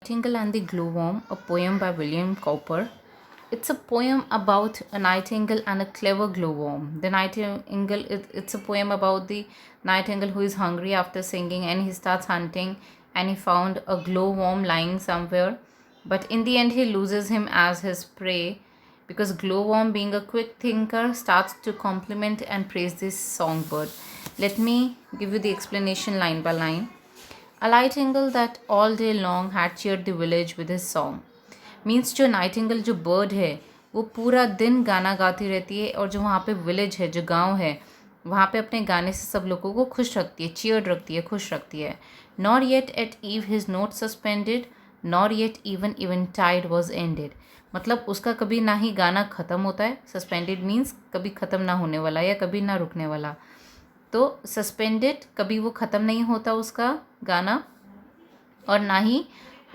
Nightingale and the Glowworm, a poem by William Cowper. It's a poem about a nightingale and a clever glowworm. The nightingale, it's a poem about the nightingale who is hungry after singing and he starts hunting and he found a glowworm lying somewhere. But in the end, he loses him as his prey because glowworm, being a quick thinker, starts to compliment and praise this songbird. Let me give you the explanation line by line. A nightingale that all day long had cheered the village with his song means जो Nightingale जो bird है वो पूरा दिन गाना गाती रहती है और जो वहाँ पे विलेज है जो गांव है वहाँ पे अपने गाने से सब लोगों को खुश रखती है, चीयर्ड रखती है, खुश रखती है. Nor yet at eve his note suspended nor yet even tide was ended. मतलब उसका कभी ना ही गाना ख़त्म होता है. सस्पेंडेड मीन्स कभी ख़त्म ना होने वाला या कभी ना रुकने वाला. तो सस्पेंडेड कभी वो ख़त्म नहीं होता उसका गाना और ना ही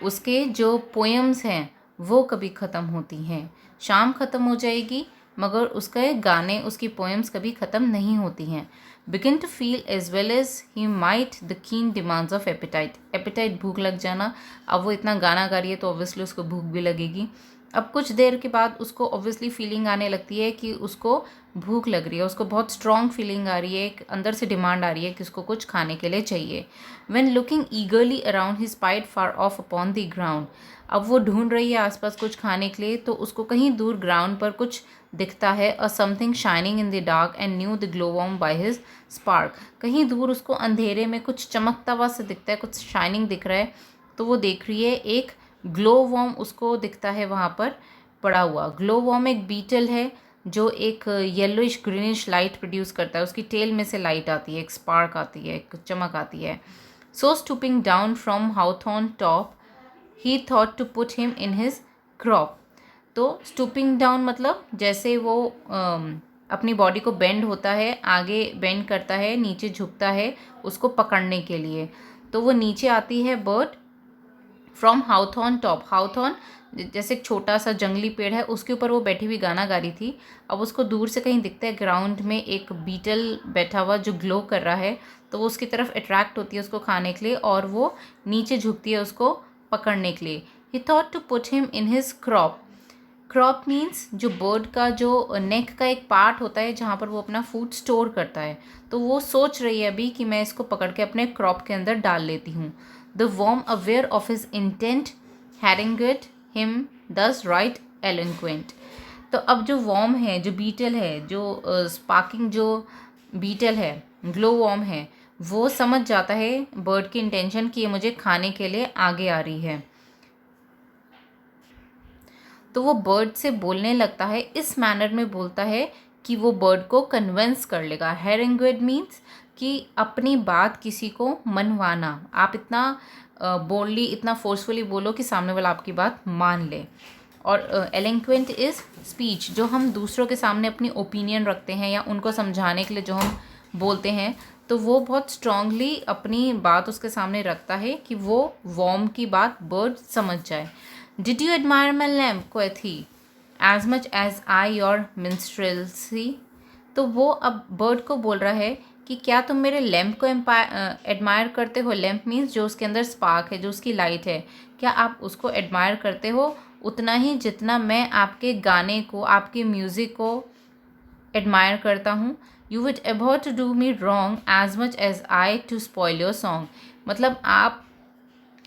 उसके जो पोएम्स हैं वो कभी ख़त्म होती हैं. शाम ख़त्म हो जाएगी मगर उसके गाने उसकी पोएम्स कभी ख़त्म नहीं होती हैं. Begin to feel as well as he might the keen demands of appetite. Appetite भूख लग जाना. अब वो इतना गाना गा रही है तो ऑब्वियसली उसको भूख भी लगेगी. अब कुछ देर के बाद उसको ऑब्वियसली फीलिंग आने लगती है कि उसको भूख लग रही है. उसको बहुत स्ट्रॉन्ग फीलिंग आ रही है, एक अंदर से डिमांड आ रही है कि उसको कुछ खाने के लिए चाहिए. When looking ईगरली around he spied far of upon the ground. अब वो ढूंढ रही है आसपास कुछ खाने के लिए तो उसको कहीं दूर ग्राउंड पर कुछ दिखता है. A something shining in the dark and knew the glowworm by his spark. कहीं दूर उसको अंधेरे में कुछ चमकता हुआ से दिखता है, कुछ शाइनिंग दिख रहा है तो वो देख रही है एक ग्लोवॉर्म उसको दिखता है वहाँ पर पड़ा हुआ. ग्लोवॉर्म एक बीटल है जो एक येलोइश ग्रीनिश लाइट प्रोड्यूस करता है. उसकी टेल में से लाइट आती है, एक स्पार्क आती है, एक चमक आती है. So stooping down from hawthorn top he thought to put him in his crop. तो स्टूपिंग डाउन मतलब जैसे वो अपनी बॉडी को बेंड होता है, आगे बेंड करता है, नीचे झुकता है उसको पकड़ने के लिए. तो वो नीचे आती है बर्ड फ्रॉम हाउथॉर्न टॉप. हाउथॉर्न जैसे एक छोटा सा जंगली पेड़ है उसके ऊपर वो बैठी हुई गाना गा रही थी. अब उसको दूर से कहीं दिखता है ग्राउंड में एक बीटल बैठा हुआ जो ग्लो कर रहा है तो वो उसकी तरफ अट्रैक्ट होती है उसको खाने के लिए और वो नीचे झुकती है उसको पकड़ने के लिए. He thought to put him in his crop. Crop means जो बर्ड का जो नेक का एक पार्ट होता है जहाँ पर वो अपना फूड स्टोर करता है. तो वो सोच रही है अभी कि मैं इसको पकड़ के अपने क्रॉप के अंदर डाल लेती हूँ. The worm aware of his intent harangued him thus right eloquent. तो अब जो वॉर्म है, जो बीटल है, जो स्पार्किंग जो बीटल है, ग्लो वॉर्म है, वो समझ जाता है बर्ड की इंटेंशन कि ये मुझे खाने के लिए आगे आ रही है. तो वो बर्ड से बोलने लगता है, इस मैनर में बोलता है कि वो बर्ड को कन्विंस कर लेगा. हैरिंगेड मीन्स कि अपनी बात किसी को मनवाना. आप इतना बोल्डली, इतना फोर्सफुली बोलो कि सामने वाला आपकी बात मान ले. और एलोक्वेंट इज़ स्पीच, जो हम दूसरों के सामने अपनी ओपिनियन रखते हैं या उनको समझाने के लिए जो हम बोलते हैं तो वो बहुत स्ट्रांगली अपनी बात उसके सामने रखता है कि वो वॉर्म की बात बर्ड समझ जाए. Did you admire my lamp quoth he as much as I your minstrelsy. तो वो अब बर्ड को बोल रहा है कि क्या तुम मेरे लैम्प को एडमायर करते हो. लैम्प मीन्स जो उसके अंदर स्पार्क है, जो उसकी लाइट है, क्या आप उसको एडमायर करते हो उतना ही जितना मैं आपके गाने को, आपके म्यूज़िक को एडमायर करता हूँ. यू विड अबॉट to do me wrong as much as I to spoil your song. मतलब आप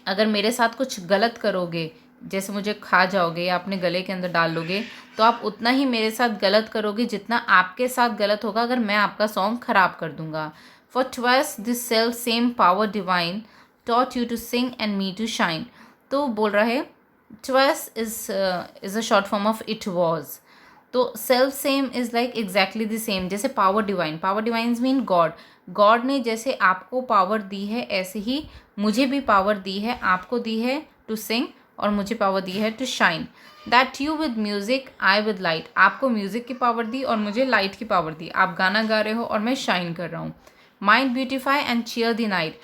अगर मेरे साथ कुछ गलत करोगे, जैसे मुझे खा जाओगे या अपने गले के अंदर डाल लोगे, तो आप उतना ही मेरे साथ गलत करोगे जितना आपके साथ गलत होगा अगर मैं आपका सॉन्ग ख़राब कर दूंगा. For twice this self same power divine taught you to sing and me to shine. तो बोल रहा है twice is a short form of it was. तो self same is like exactly the same. जैसे power divine, power divines mean god. God ने जैसे आपको power दी है ऐसे ही मुझे भी पावर दी है, आपको दी है टू सिंग और मुझे पावर दी है to shine. That you with music I with light. आपको म्यूज़िक की पावर दी और मुझे लाइट की पावर दी. आप गाना गा रहे हो और मैं शाइन कर रहा हूँ. Mind beautify and cheer the night.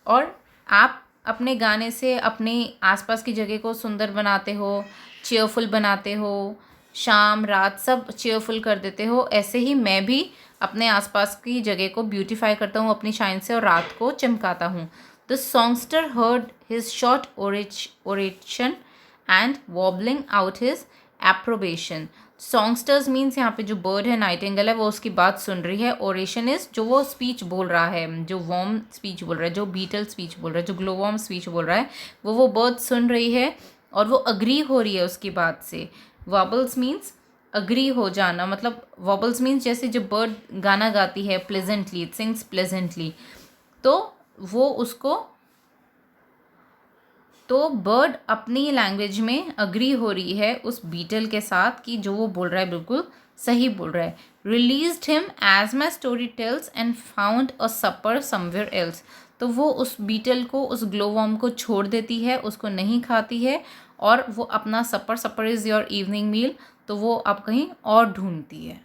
और आप अपने गाने से अपने आसपास की जगह को सुंदर बनाते हो, चेयरफुल बनाते हो, शाम रात सब चेयरफुल कर देते हो. ऐसे ही मैं भी अपने आसपास की जगह को ब्यूटीफाई करता हूँ अपनी शाइन से और रात को चमकाता हूँ. The songster heard his short oration and wobbling out his approbation. Songsters means यहाँ पे जो bird है नाइटिंगेल है वो उसकी बात सुन रही है. ओरेशन इज जो वो स्पीच बोल रहा है, जो वॉर्म स्पीच बोल रहा है, जो बीटल स्पीच बोल रहा है, जो ग्लो वॉर्म स्पीच बोल रहा है, वो बर्ड सुन रही है और वो अग्री हो रही है उसकी बात से. वॉबल्स मीन्स अग्री हो जाना, मतलब वॉबल्स मीन्स जैसे जो बर्ड गाना गाती है प्लेजेंटली, इट सिंग्स प्लेजेंटली, तो वो उसको, तो बर्ड अपनी लैंग्वेज में अग्री हो रही है उस बीटल के साथ कि जो वो बोल रहा है बिल्कुल सही बोल रहा है. Released him as my story tells and found a supper somewhere else. तो वो उस बीटल को, उस ग्लो वॉर्म को छोड़ देती है, उसको नहीं खाती है और वो अपना सपर इज़ योर इवनिंग मील, तो वो अब कहीं और ढूंढती है.